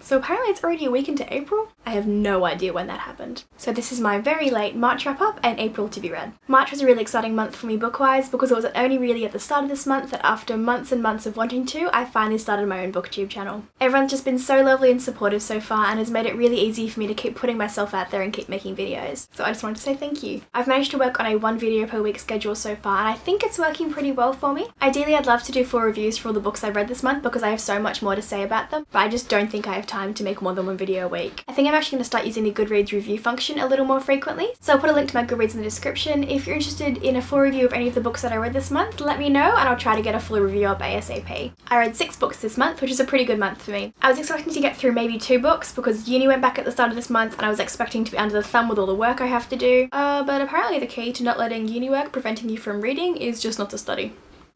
So apparently it's already a week into April? I have no idea when that happened. So this is my very late March wrap up and April to be read. March was a really exciting month for me book-wise because it was only really at the start of this month that after months and months of wanting to, I finally started my own booktube channel. Everyone's just been so lovely and supportive so far and has made it really easy for me to keep putting myself out there and keep making videos. So I just wanted to say thank you. I've managed to work on a 1 video per week schedule so far and I think it's working pretty well for me. Ideally I'd love to do 4 reviews for all the books I've read this month because I have so much more to say about them, but I just don't think I have time to make more than 1 video a week. I think I'm actually going to start using the Goodreads review function a little more frequently, so I'll put a link to my Goodreads in the description. If you're interested in a full review of any of the books that I read this month, let me know and I'll try to get a full review up ASAP. I read 6 books this month, which is a pretty good month for me. I was expecting to get through maybe 2 books because uni went back at the start of this month and I was expecting to be under the thumb with all the work I have to do, but apparently the key to not letting uni work preventing you from reading is just not to study.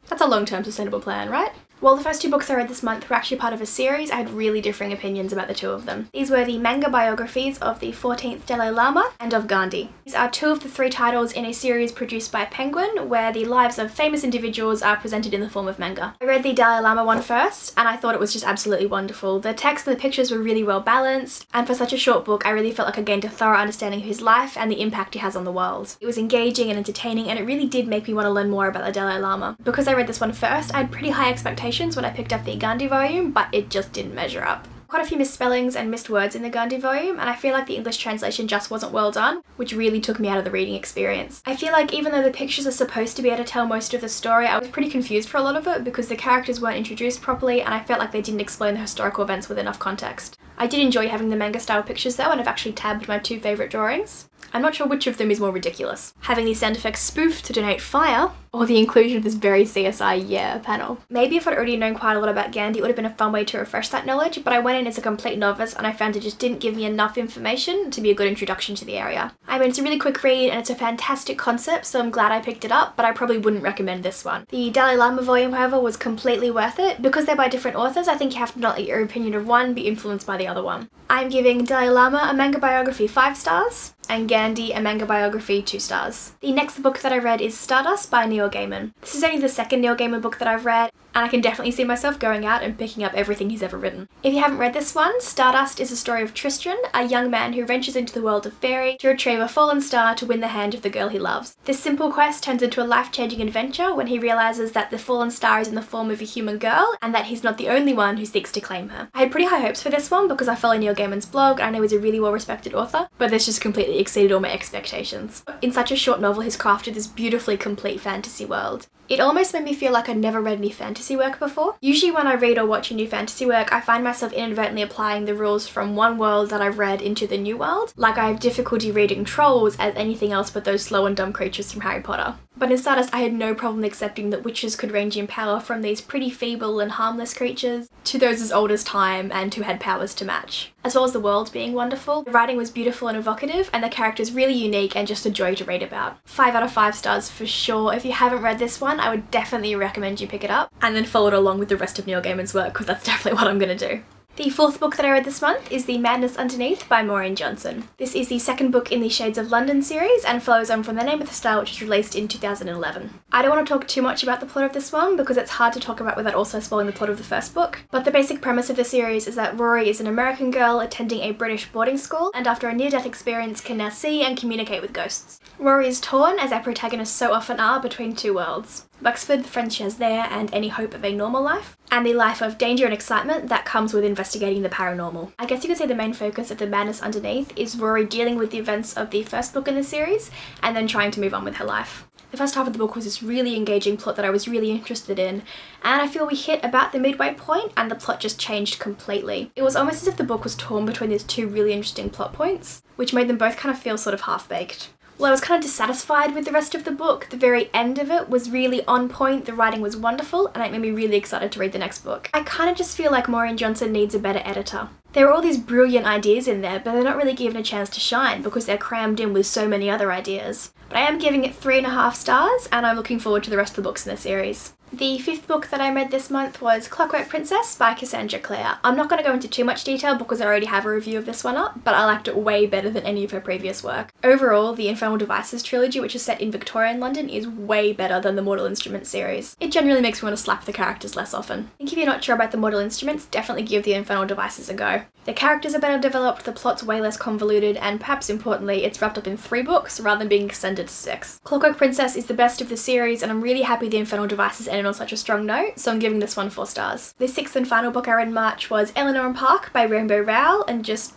That's a long-term sustainable plan, right? Well, the first 2 books I read this month were actually part of a series. I had really differing opinions about the 2 of them. These were the manga biographies of the 14th Dalai Lama and of Gandhi. These are 2 of the 3 titles in a series produced by Penguin, where the lives of famous individuals are presented in the form of manga. I read the Dalai Lama one first, and I thought it was just absolutely wonderful. The text and the pictures were really well balanced, and for such a short book, I really felt like I gained a thorough understanding of his life and the impact he has on the world. It was engaging and entertaining, and it really did make me want to learn more about the Dalai Lama. Because I read this one first, I had pretty high expectations when I picked up the Gandhi volume, but it just didn't measure up. Quite a few misspellings and missed words in the Gandhi volume, and I feel like the English translation just wasn't well done, which really took me out of the reading experience. I feel like even though the pictures are supposed to be able to tell most of the story, I was pretty confused for a lot of it because the characters weren't introduced properly and I felt like they didn't explain the historical events with enough context. I did enjoy having the manga style pictures though, and I've actually tabbed my 2 favourite drawings. I'm not sure which of them is more ridiculous. Having the sound effects spoofed to donate fire, or the inclusion of this very CSI yeah panel. Maybe if I'd already known quite a lot about Gandhi, it would have been a fun way to refresh that knowledge, but I went in as a complete novice and I found it just didn't give me enough information to be a good introduction to the area. I mean, it's a really quick read and it's a fantastic concept, so I'm glad I picked it up, but I probably wouldn't recommend this one. The Dalai Lama volume, however, was completely worth it. Because they're by different authors, I think you have to not let your opinion of one be influenced by the other one. I'm giving Dalai Lama a manga biography 5 stars, and Gandhi a manga biography 2 stars. The next book that I read is Stardust by Neil Gaiman. This is only the 2nd Neil Gaiman book that I've read, and I can definitely see myself going out and picking up everything he's ever written. If you haven't read this one, Stardust is a story of Tristan, a young man who ventures into the world of fairy to retrieve a fallen star to win the hand of the girl he loves. This simple quest turns into a life-changing adventure when he realises that the fallen star is in the form of a human girl and that he's not the only one who seeks to claim her. I had pretty high hopes for this one because I follow Neil Gaiman's blog and I know he's a really well-respected author, but this just completely exceeded all my expectations. In such a short novel, he's crafted this beautifully complete fantasy world. It almost made me feel like I'd never read any fantasy work before. Usually when I read or watch a new fantasy work, I find myself inadvertently applying the rules from one world that I've read into the new world. Like I have difficulty reading trolls as anything else but those slow and dumb creatures from Harry Potter. But in Stardust, I had no problem accepting that witches could range in power from these pretty feeble and harmless creatures to those as old as time and who had powers to match. As well as the world being wonderful, the writing was beautiful and evocative, and the characters really unique and just a joy to read about. 5 out of 5 stars for sure. If you haven't read this one, I would definitely recommend you pick it up and then follow it along with the rest of Neil Gaiman's work, because that's definitely what I'm gonna do. The 4th book that I read this month is The Madness Underneath by Maureen Johnson. This is the 2nd book in the Shades of London series and follows on from The Name of the Star, which was released in 2011. I don't want to talk too much about the plot of this one because it's hard to talk about without also spoiling the plot of the first book, but the basic premise of the series is that Rory is an American girl attending a British boarding school and after a near-death experience can now see and communicate with ghosts. Rory is torn, as our protagonists so often are, between 2 worlds. Wexford, the friends she has there, and any hope of a normal life, and the life of danger and excitement that comes with investigating the paranormal. I guess you could say the main focus of The Madness Underneath is Rory dealing with the events of the first book in the series, and then trying to move on with her life. The first half of the book was this really engaging plot that I was really interested in, and I feel we hit about the midway point and the plot just changed completely. It was almost as if the book was torn between these 2 really interesting plot points, which made them both kind of feel sort of half-baked. Well, I was kind of dissatisfied with the rest of the book. The very end of it was really on point, the writing was wonderful, and it made me really excited to read the next book. I kind of just feel like Maureen Johnson needs a better editor. There are all these brilliant ideas in there, but they're not really given a chance to shine because they're crammed in with so many other ideas. But I am giving it 3.5 stars, and I'm looking forward to the rest of the books in the series. The 5th book that I read this month was Clockwork Princess by Cassandra Clare. I'm not going to go into too much detail because I already have a review of this one up, but I liked it way better than any of her previous work. Overall, the Infernal Devices trilogy, which is set in Victorian London, is way better than the Mortal Instruments series. It generally makes me want to slap the characters less often. I think if you're not sure about the Mortal Instruments, definitely give the Infernal Devices a go. The characters are better developed, the plot's way less convoluted, and perhaps importantly, it's wrapped up in 3 books rather than being extended to 6. Clockwork Princess is the best of the series, and I'm really happy the Infernal Devices ended on such a strong note, so I'm giving this one 4 stars. The 6th and final book I read in March was Eleanor and Park by Rowell, and just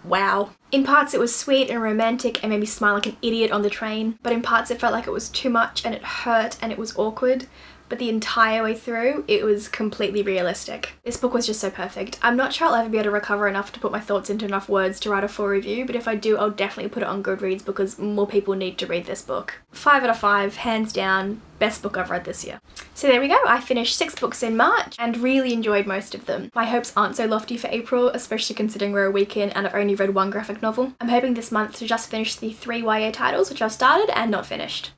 wow. In parts it was sweet and romantic and made me smile like an idiot on the train, but in parts it felt like it was too much and it hurt and it was awkward. But the entire way through, it was completely realistic. This book was just so perfect. I'm not sure I'll ever be able to recover enough to put my thoughts into enough words to write a full review, but if I do, I'll definitely put it on Goodreads because more people need to read this book. 5 out of 5, hands down, best book I've read this year. So there we go, I finished 6 books in March and really enjoyed most of them. My hopes aren't so lofty for April, especially considering we're a week in and I've only read 1 graphic novel. I'm hoping this month to just finish the 3 YA titles which I've started and not finished.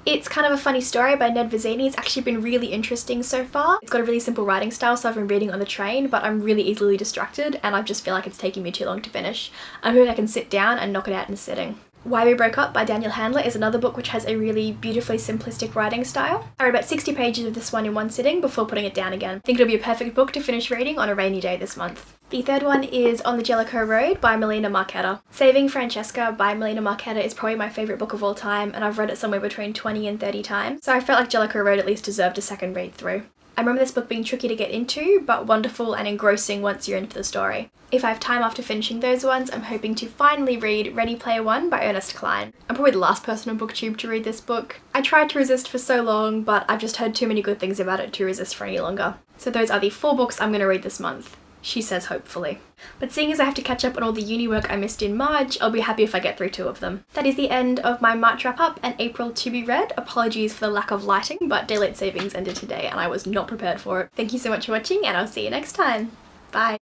It's kind of a funny story by Ned Vizzini. It's actually been really interesting so far. It's got a really simple writing style, so I've been reading on the train, but I'm really easily distracted and I just feel like it's taking me too long to finish. I'm hoping I can sit down and knock it out in a sitting. Why We Broke Up by Daniel Handler is another book which has a really beautifully simplistic writing style. I read about 60 pages of this one in one sitting before putting it down again. I think it'll be a perfect book to finish reading on a rainy day this month. The 3rd one is On the Jellicoe Road by Melina Marchetta. Saving Francesca by Melina Marchetta is probably my favourite book of all time, and I've read it somewhere between 20 and 30 times, so I felt like Jellicoe Road at least deserved a second read through. I remember this book being tricky to get into, but wonderful and engrossing once you're into the story. If I have time after finishing those ones, I'm hoping to finally read Ready Player One by Ernest Cline. I'm probably the last person on BookTube to read this book. I tried to resist for so long, but I've just heard too many good things about it to resist for any longer. So those are the 4 books I'm going to read this month. She says hopefully. But seeing as I have to catch up on all the uni work I missed in March, I'll be happy if I get through 2 of them. That is the end of my March wrap up and April to be read. Apologies for the lack of lighting, but daylight savings ended today and I was not prepared for it. Thank you so much for watching and I'll see you next time. Bye.